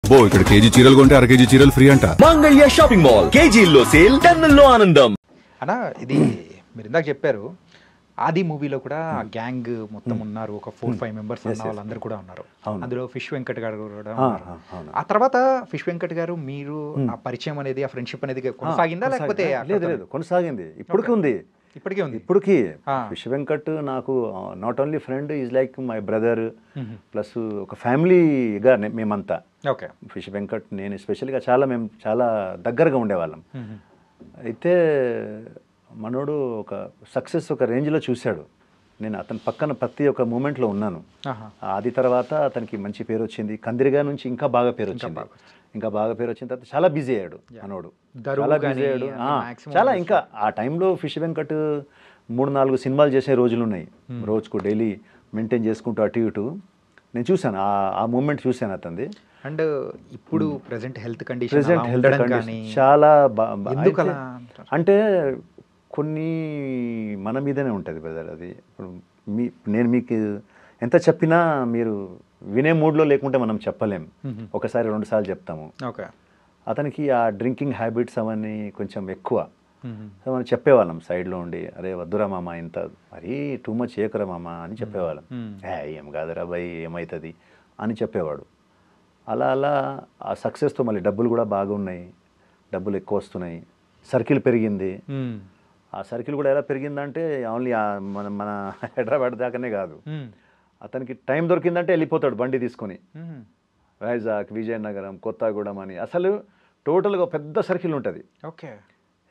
అబ్బో ఇక్కడ కేజీ చీరలు కొంటే అర కేజీ చీరలు ఫ్రీ అంట. మంగళ్య షాపింగ్ మాల్, కేజీల్లో సేల్, టన్నుల్లో ఆనందం. అన్నా ఇది మీరు ఇందాక చెప్పారు, ఆది మూవీలో కూడా గ్యాంగ్ మొత్తం ఉన్నారు, ఒక 4-5 మెంబర్స్ ఉన్న వాళ్ళందరూ కూడా ఉన్నారు. అందులో ఫిష్ వెంకట్ గారు కూడా ఉన్నారు. ఆ తర్వాత ఫిష్ వెంకట్ గారు మీరు ఆ పరిచయం అనేది, ఆ ఫ్రెండ్షిప్ అనేది కొనసాగిందా లేకపోతే? లేదు, కొనసాగింది. ఇప్పటికీ ఉంది. ఇప్పటికీ ఫిష్ వెంకట్ నాకు not only friend, is like my brother, plus ఒక ఫ్యామిలీగా మేమంతా. ఓకే. ఫిష్ వెంకట్ నేను ఎస్పెషల్గా మేము చాలా దగ్గరగా ఉండేవాళ్ళం. అయితే మనోడు ఒక సక్సెస్ ఒక రేంజ్లో చూశాడు. నేను అతని పక్కన ప్రతి ఒక్క మూమెంట్లో ఉన్నాను. అది తర్వాత అతనికి మంచి పేరు వచ్చింది. కందిరిగా నుంచి ఇంకా బాగా పేరు వచ్చింది. వచ్చిన తర్వాత చాలా బిజీ అయ్యాడు మనోడు, చాలా బిజీ అయ్యాడు. చాలా ఇంకా ఆ టైంలో ఫిష్ వెంకట్ 3-4 సినిమాలు చేసే రోజులు ఉన్నాయి. రోజుకు డైలీ మెయింటైన్ చేసుకుంటూ అటు ఇటు నేను చూశాను. ఆ మూమెంట్ చూశాను అతనిది. అండ్ ఇప్పుడు ప్రెసెంట్ హెల్త్ కండిషన్ చాలా అంటే కొన్ని మన మీదనే ఉంటుంది బ్రదర్. అది ఇప్పుడు నేను మీకు ఎంత చెప్పినా మీరు వినే మూడ్లో లేకుంటే మనం చెప్పలేం. ఒకసారి 2 సార్లు చెప్తాము. ఓకే. అతనికి ఆ డ్రింకింగ్ హ్యాబిట్స్ అవన్నీ కొంచెం ఎక్కువ. సో మనం చెప్పేవాళ్ళం సైడ్లో ఉండి, అరే వద్దురా మామ, ఇంత మరీ టూ మచ్ చేయకురా మామ అని చెప్పేవాళ్ళం. ఏం కాదురా భయ్, ఏమవుతుంది అని చెప్పేవాడు. అలా ఆ సక్సెస్తో మళ్ళీ డబ్బులు కూడా బాగున్నాయి, డబ్బులు ఎక్కువ వస్తున్నాయి, సర్కిల్ పెరిగింది. ఆ సర్కిల్ కూడా ఎలా పెరిగిందంటే ఓన్లీ మన హైదరాబాద్ దాకానే కాదు, అతనికి టైం దొరికిందంటే వెళ్ళిపోతాడు బండి తీసుకొని వైజాగ్, విజయనగరం, కొత్తగూడెం అని. అసలు టోటల్గా పెద్ద సర్కిల్ ఉంటుంది. ఓకే.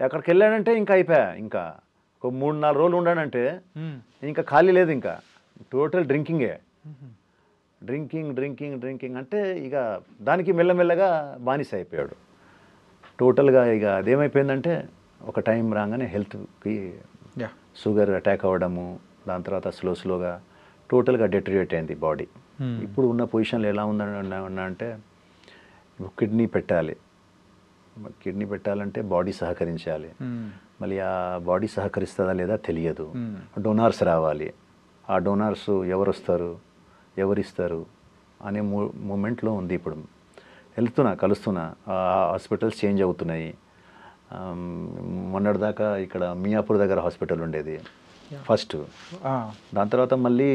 అక్కడికి వెళ్ళాడంటే ఇంకా అయిపోయా. ఇంకా ఒక 3-4 రోజులు ఉండాడంటే ఇంకా ఖాళీ లేదు. ఇంకా టోటల్ డ్రింకింగే, డ్రింకింగ్ అంటే ఇక దానికి మెల్లమెల్లగా బానిస అయిపోయాడు టోటల్గా. ఇక అదేమైపోయిందంటే ఒక టైం రాగానే హెల్త్కి షుగర్ అటాక్ అవ్వడము, దాని తర్వాత స్లోగా టోటల్గా డెటరియేట్ అయింది బాడీ. ఇప్పుడు ఉన్న పొజిషన్లో ఎలా ఉందన్నా అంటే కిడ్నీ పెట్టాలంటే బాడీ సహకరించాలి. మళ్ళీ ఆ బాడీ సహకరిస్తుందా లేదా తెలియదు. డోనార్స్ రావాలి. ఆ డోనార్స్ ఎవరు వస్తారు, ఎవరిస్తారు అనే మూమెంట్లో ఉంది. ఇప్పుడు కలుస్తున్నా, హాస్పిటల్స్ చేంజ్ అవుతున్నాయి. మొన్నటిదాకా ఇక్కడ మియాపూర్ దగ్గర హాస్పిటల్ ఉండేది ఫస్ట్. దాని తర్వాత మళ్ళీ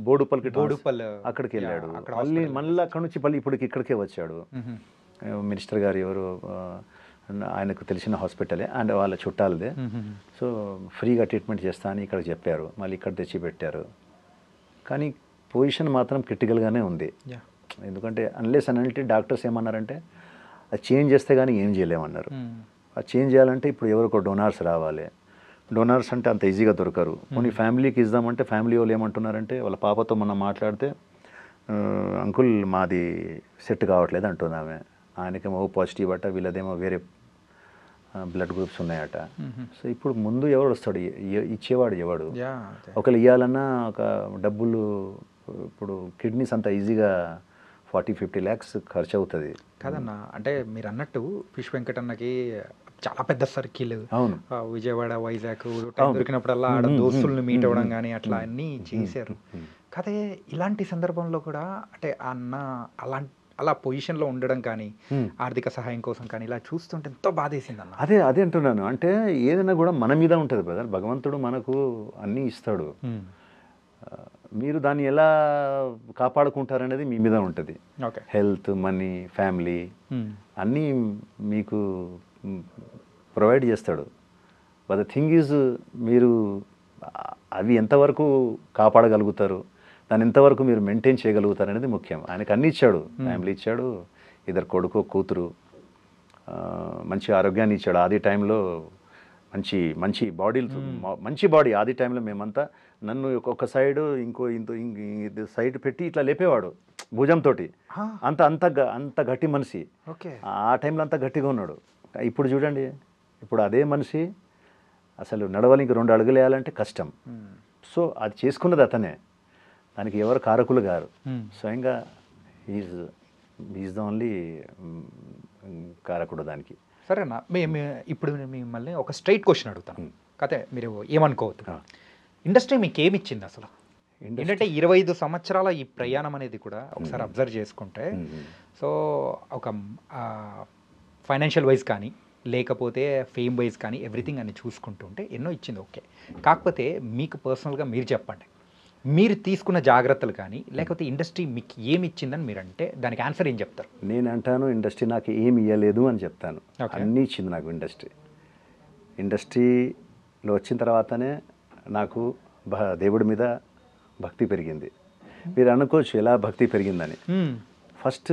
బోడుపల్లి అక్కడికి వెళ్ళాడు. మళ్ళీ అక్కడ నుంచి ఇక్కడికే వచ్చాడు. మినిస్టర్ గారు ఎవరు, ఆయనకు తెలిసిన హాస్పిటలే అండ్ వాళ్ళ చుట్టాలదే. సో ఫ్రీగా ట్రీట్మెంట్ చేస్తా అని ఇక్కడ చెప్పారు. మళ్ళీ ఇక్కడ తెచ్చి పెట్టారు. కానీ పొజిషన్ మాత్రం క్రిటికల్గానే ఉంది. ఎందుకంటే అన్లెస్ అంటే డాక్టర్స్ ఏమన్నారంటే అది చేంజ్ చేస్తే కానీ ఏం చేయలేమన్నారు. అది చేంజ్ చేయాలంటే ఇప్పుడు ఎవరికో డోనార్స్ రావాలి. డోనార్స్ అంటే అంత ఈజీగా దొరకరు. కొన్ని ఫ్యామిలీకి ఇద్దామంటే ఫ్యామిలీ వాళ్ళు ఏమంటున్నారంటే, వాళ్ళ పాపతో మనం మాట్లాడితే అంకుల్ మాది సెట్ కావట్లేదు అంటున్నామే. ఆయనకేమో పాజిటివ్ అట, వీళ్ళదేమో వేరే బ్లడ్ గ్రూప్స్ ఉన్నాయట. సో ఇప్పుడు ముందు ఎవరు వస్తాడు, ఇచ్చేవాడు ఎవడు? ఒకళ్ళు ఇవ్వాలన్నా ఒక డబ్బులు, ఇప్పుడు కిడ్నీస్ అంత ఈజీగా 40-50 lakhs ఖర్చు అవుతుంది కాదన్నా. అంటే మీరు అన్నట్టు ఫిష్ వెంకట్ అన్నకి చాలా పెద్ద సర్కిల్. అవును. విజయవాడ, వైజాగ్ దొరికినప్పుడల్లా ఆడ దోస్తుల్ని మీట్ అవ్వడం కానీ అట్లా అన్నీ చేశారు. కాదే ఇలాంటి సందర్భంలో కూడా అంటే అన్న అలా పొజిషన్లో ఉండడం కానీ, ఆర్థిక సహాయం కోసం కానీ ఇలా చూస్తుంటే ఎంతో బాధేసింది అన్న. అదే అంటున్నాను. అంటే ఏదైనా కూడా మన మీద ఉంటుంది బ్రదర్. భగవంతుడు మనకు అన్నీ ఇస్తాడు. మీరు దాన్ని ఎలా కాపాడుకుంటారనేది మీ మీద ఉంటుంది. హెల్త్, మనీ, ఫ్యామిలీ అన్నీ మీకు ప్రొవైడ్ చేస్తాడు. బట్ ద థింగ్ ఈజ్ మీరు అవి ఎంతవరకు కాపాడగలుగుతారు, దాన్ని ఎంతవరకు మీరు మెయింటైన్ చేయగలుగుతారు అనేది ముఖ్యం. ఆయనకు అన్నీ ఇచ్చాడు, ఫ్యామిలీ ఇచ్చాడు, 2 కొడుకు, కూతురు, మంచి ఆరోగ్యాన్ని ఇచ్చాడు. ఆది టైంలో మంచి మంచి బాడీ. ఆది టైంలో మేమంతా నన్ను ఒక్కొక్క సైడ్ ఇంకో సైడ్ పెట్టి ఇట్లా లేపేవాడు భుజంతో. అంత గట్టి మనిషి. ఆ టైంలో అంత గట్టిగా ఉన్నాడు. ఇప్పుడు చూడండి, ఇప్పుడు అదే మనిషి అసలు నడవాలి, ఇంక 2 అడుగులు వేయాలంటే కష్టం. సో అది చేసుకున్నది అతనే, దానికి ఎవరు కారకులు గారు. స్వయంగా ఈజ్ ద ఓన్లీ కారకుడు దానికి. సరేనా, ఇప్పుడు మిమ్మల్ని ఒక స్ట్రైట్ క్వశ్చన్ అడుగుతాను. కథ మీరు ఏమనుకోవద్దు. ఇండస్ట్రీ మీకు ఏమిచ్చింది అసలు? ఏంటంటే 25 సంవత్సరాల ఈ ప్రయాణం అనేది కూడా ఒకసారి అబ్జర్వ్ చేసుకుంటే సో ఒక ఫైనాన్షియల్ వైజ్ కానీ లేకపోతే ఫేమ్ వైజ్ కానీ ఎవ్రీథింగ్ అని చూసుకుంటుంటే ఎన్నో ఇచ్చింది ఓకే. కాకపోతే మీకు పర్సనల్గా మీరు చెప్పండి, మీరు తీసుకున్న జాగ్రత్తలు కానీ లేకపోతే ఇండస్ట్రీ మీకు ఏమి ఇచ్చిందని మీరు అంటే దానికి ఆన్సర్ ఏం చెప్తారు? నేను అంటాను ఇండస్ట్రీ నాకు ఏమి ఇవ్వలేదు అని చెప్తాను. Okay. అన్నీ ఇచ్చింది నాకు ఇండస్ట్రీలో వచ్చిన తర్వాతనే నాకు దేవుడి మీద భక్తి పెరిగింది. మీరు అనుకోవచ్చు ఎలా భక్తి పెరిగిందని. ఫస్ట్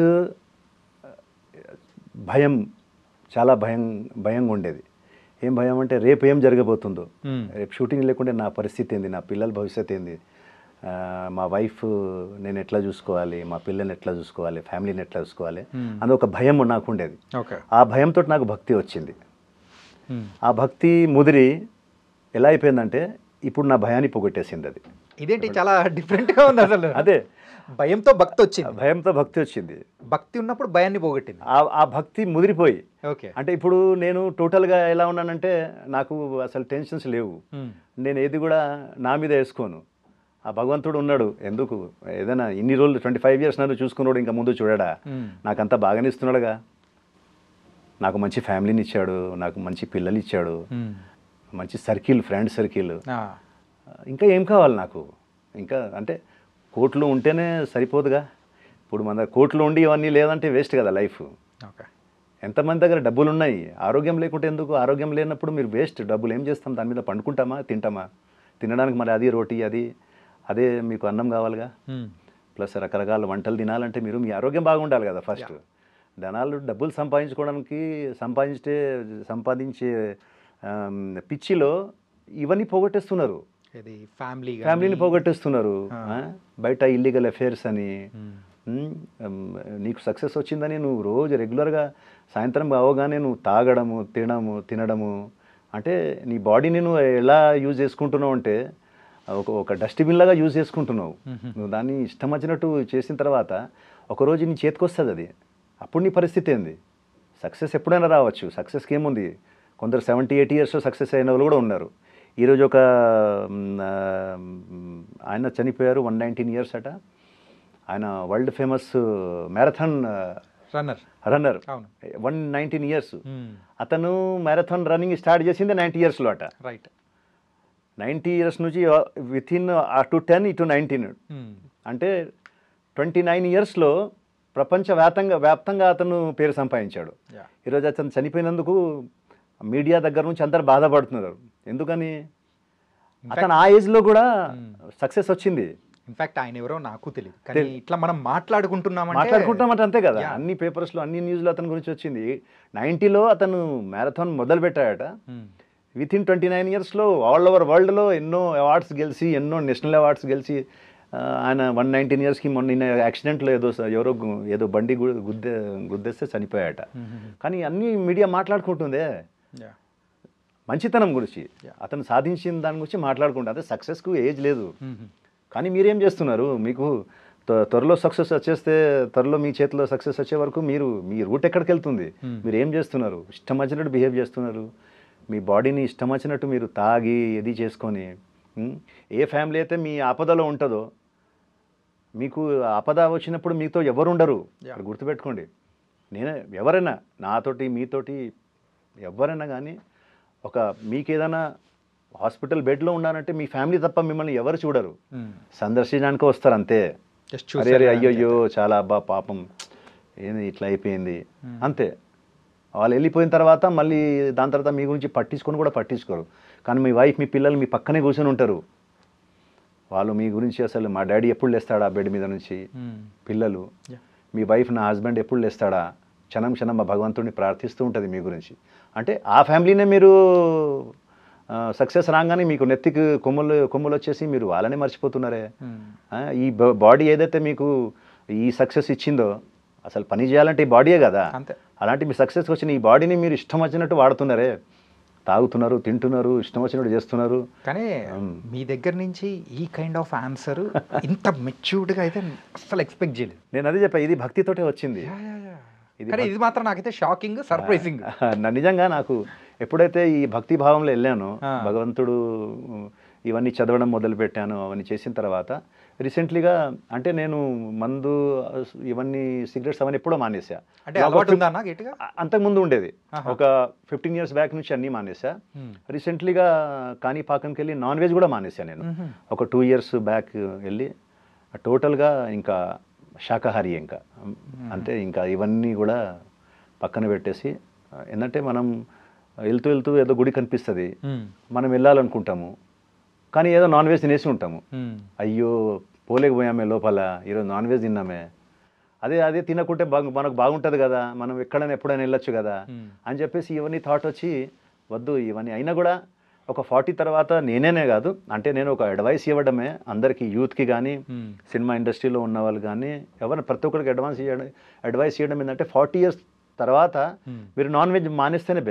భయం, చాలా భయంగా ఉండేది. ఏం భయం అంటే రేపు ఏం జరగబోతుందో, రేపు షూటింగ్ లేకుంటే నా పరిస్థితి ఏంది, నా పిల్లల భవిష్యత్తు ఏంది, మా వైఫ్ నేను ఎట్లా చూసుకోవాలి, మా పిల్లల్ని ఎట్లా చూసుకోవాలి, ఫ్యామిలీని ఎట్లా చూసుకోవాలి అని ఒక భయం నాకు ఉండేది. ఆ భయంతో నాకు భక్తి వచ్చింది. ఆ భక్తి ముదిరి ఎలా అయిపోయిందంటే ఇప్పుడు నా భయాన్ని పోగొట్టేసింది అది. ఇదేంటి చాలా డిఫరెంట్గా ఉంది అసలు. అదే భయంతో భక్తి వచ్చింది, భయంతో భక్తి వచ్చింది, భక్తి ఉన్నప్పుడు భయాన్ని పోగొట్టింది. ఆ భక్తి ముదిరిపోయి ఓకే. అంటే ఇప్పుడు నేను టోటల్గా ఎలా ఉన్నానంటే నాకు అసలు టెన్షన్స్ లేవు, నేను ఏది కూడా నా మీద వేసుకోను. ఆ భగవంతుడు ఉన్నాడు, ఎందుకు ఏదైనా ఇన్ని రోజులు 25 years నన్ను చూసుకున్నాడు, ఇంకా ముందు చూడడా, నాకంతా బాగానే ఇస్తున్నాడుగా. నాకు మంచి ఫ్యామిలీని ఇచ్చాడు, నాకు మంచి పిల్లలు ఇచ్చాడు, మంచి సర్కిల్, ఫ్రెండ్ సర్కిల్. ఇంకా ఏం కావాలి నాకు? ఇంకా అంటే కోట్లు ఉంటేనే సరిపోదుగా. ఇప్పుడు మన కోట్లు ఉండి ఇవన్నీ లేదంటే వేస్ట్ కదా లైఫ్. ఎంతమంది దగ్గర డబ్బులు ఉన్నాయి, ఆరోగ్యం లేకుంటే ఎందుకు? ఆరోగ్యం లేనప్పుడు మీరు వేస్ట్. డబ్బులు ఏం చేస్తాం? దాని మీద పండుకుంటామా, తింటామా? తినడానికి మరి అది రోటీ, అదే మీకు అన్నం కావాలిగా. ప్లస్ రకరకాల వంటలు తినాలంటే మీరు మీ ఆరోగ్యం బాగుండాలి కదా ఫస్ట్. ధనాలు డబ్బులు సంపాదించే పిచ్చిలో ఇవన్నీ పోగొట్టేస్తున్నారు. ఫ్యామిలీని పోగొట్టేస్తున్నారు. బయట ఇల్లీగల్ అఫేర్స్ అని. నీకు సక్సెస్ వచ్చిందని నువ్వు రోజు రెగ్యులర్గా సాయంత్రం అవగానే నువ్వు తాగడము, తినడము అంటే నీ బాడీని నువ్వు ఎలా యూజ్ చేసుకుంటున్నావు అంటే ఒక డస్ట్బిన్ లాగా యూజ్ చేసుకుంటున్నావు. నువ్వు దాన్ని ఇష్టం వచ్చినట్టు చేసిన తర్వాత ఒకరోజు నీ చేతికి వస్తుంది అది. అప్పుడు నీ పరిస్థితి ఏంది? సక్సెస్ ఎప్పుడైనా రావచ్చు. సక్సెస్కి ఏముంది? కొందరు 70-80 years సక్సెస్ అయిన వాళ్ళు కూడా ఉన్నారు. ఈరోజు ఒక ఆయన చనిపోయారు, 119 years అట. ఆయన world famous marathon runner, 119 years. అతను మ్యారథాన్ రన్నింగ్ స్టార్ట్ చేసింది 90 yearsలో అట. 90 years నుంచి వితిన్ అటు 10 ఇటు 19 అంటే 29 yearsలో వ్యాప్తంగా అతను పేరు సంపాదించాడు. ఈరోజు అతను చనిపోయినందుకు మీడియా దగ్గర నుంచి అందరు బాధపడుతున్నారు. ఎందుకని? అతను ఆ ఏజ్లో కూడా సక్సెస్ వచ్చింది. ఇన్ఫాక్ట్ ఆయన ఎవరో నాకు తెలియదు, కానీ ఇట్లా మనం మాట్లాడుకుంటున్నామంటే అంతే కదా. అన్ని పేపర్స్లో, అన్ని న్యూస్లో అతని గురించి వచ్చింది. 90లో అతను మ్యారథాన్ మొదలు పెట్టాడట. వితిన్ 29 yearsలో ఆల్ ఓవర్ వరల్డ్లో ఎన్నో అవార్డ్స్ గెలిచి, ఎన్నో నేషనల్ అవార్డ్స్ గెలిచి ఆయన 119 yearsకి మొన్న యాక్సిడెంట్లో ఏదో బండి గుద్దేస్తే చనిపోయాట. కానీ అన్ని మీడియా మాట్లాడుకుంటుందే మంచితనం గురించి, అతను సాధించిన దాని గురించి మాట్లాడుకుంటా. అదే సక్సెస్కు ఏజ్ లేదు. కానీ మీరేం చేస్తున్నారు? మీకు త్వరలో సక్సెస్ వచ్చేస్తే, త్వరలో మీ చేతిలో సక్సెస్ వచ్చే వరకు మీ రూట్ ఎక్కడికి వెళ్తుంది? మీరు ఏం చేస్తున్నారు? ఇష్టం వచ్చినట్టు బిహేవ్ చేస్తున్నారు. మీ బాడీని ఇష్టం వచ్చినట్టు మీరు తాగి ఇది చేసుకొని, ఏ ఫ్యామిలీ అయితే మీ ఆపదలో ఉంటుందో, మీకు ఆపద వచ్చినప్పుడు మీతో ఎవరు ఉండరు. గుర్తుపెట్టుకోండి. ఎవరైనా నాతోటి మీతోటి ఎవరైనా కానీ మీకు ఏదైనా హాస్పిటల్ బెడ్లో ఉన్నానంటే మీ ఫ్యామిలీ తప్ప మిమ్మల్ని ఎవరు చూడరు. సందర్శించడానికి వస్తారు అంతే. అరే అయ్యయ్యో చాలా అబ్బా పాపం ఏంది ఇట్లా అయిపోయింది అంతే. వాళ్ళు వెళ్ళిపోయిన తర్వాత మళ్ళీ దాని తర్వాత మీ గురించి పట్టించుకోరు. కానీ మీ వైఫ్, మీ పిల్లలు మీ పక్కనే కూర్చొని ఉంటారు. వాళ్ళు మీ గురించి అసలు మా డాడీ ఎప్పుడు లేస్తాడా బెడ్ మీద నుంచి, పిల్లలు, మీ వైఫ్, నా హస్బెండ్ ఎప్పుడు లేస్తాడా, క్షణం మా భగవంతుడిని ప్రార్థిస్తూ ఉంటుంది మీ గురించి. అంటే ఆ ఫ్యామిలీనే మీరు సక్సెస్ రాగానే మీకు నెత్తికి కొమ్ములు వచ్చేసి మీరు వాళ్ళనే మర్చిపోతున్నారే. ఈ బాడీ ఏదైతే మీకు ఈ సక్సెస్ ఇచ్చిందో, అసలు పని చేయాలంటే ఈ బాడీయే కదా. అలాంటి మీ సక్సెస్కి వచ్చిన ఈ బాడీని మీరు ఇష్టం వచ్చినట్టు వాడుతున్నారే. తాగుతున్నారు, తింటున్నారు, ఇష్టం వచ్చినట్టు చేస్తున్నారు. కానీ మీ దగ్గర నుంచి ఈ కైండ్ ఆఫ్ ఆన్సర్ ఇంత మెచ్యూర్డ్గా అయితే అసలు ఎక్స్పెక్ట్ చేయలేదు. నేను అదే చెప్పా, ఇది భక్తితోటే వచ్చింది. ఇది మాత్రం నాకైతే షాకింగ్, సర్ప్రైజింగ్. నిజంగా నాకు ఎప్పుడైతే ఈ భక్తి భావంలో వెళ్ళానో, భగవంతుడు ఇవన్నీ చదవడం మొదలు పెట్టాను, అవన్నీ చేసిన తర్వాత రీసెంట్లీగా అంటే నేను మందు ఇవన్నీ సిగరెట్స్ అవన్నీ ఎప్పుడో మానేసా. అంటే అలవాటు ఉందా అన్న గట్టిగా? అంతకుముందు ఉండేది, ఒక 15 years బ్యాక్ నుంచి అన్నీ మానేసా. రీసెంట్లీగా కాణిపాకంకి వెళ్ళి నాన్ వెజ్ కూడా మానేసా నేను. ఒక 2 years బ్యాక్ వెళ్ళి టోటల్గా ఇంకా శాకాహారి, ఇంకా అంటే ఇంకా ఇవన్నీ కూడా పక్కన పెట్టేసి, ఏంటంటే మనం వెళ్తూ ఏదో గుడి కనిపిస్తుంది, మనం వెళ్ళాలనుకుంటాము, కానీ ఏదో నాన్ వెజ్ తినేసి ఉంటాము. అయ్యో పోలేకపోయామే లోపల, ఈరోజు నాన్ వెజ్ తిన్నామే, అదే తినకుంటే మనకు బాగుంటుంది కదా, మనం ఎక్కడైనా ఎప్పుడైనా వెళ్ళొచ్చు కదా అని చెప్పేసి ఇవన్నీ థాట్ వచ్చి వద్దు ఇవన్నీ. అయినా కూడా ఒక 40 తర్వాత నేనే కాదు, అంటే నేను ఒక అడ్వైస్ ఇవ్వడమే అందరికీ, యూత్కి కానీ సినిమా ఇండస్ట్రీలో ఉన్న వాళ్ళు కానీ ఎవరైనా ప్రతి ఒక్కరికి అడ్వైస్ ఇవ్వడం ఏంటంటే 40 years తర్వాత మీరు నాన్ వెజ్ మానేస్తేనే బెస్ట్.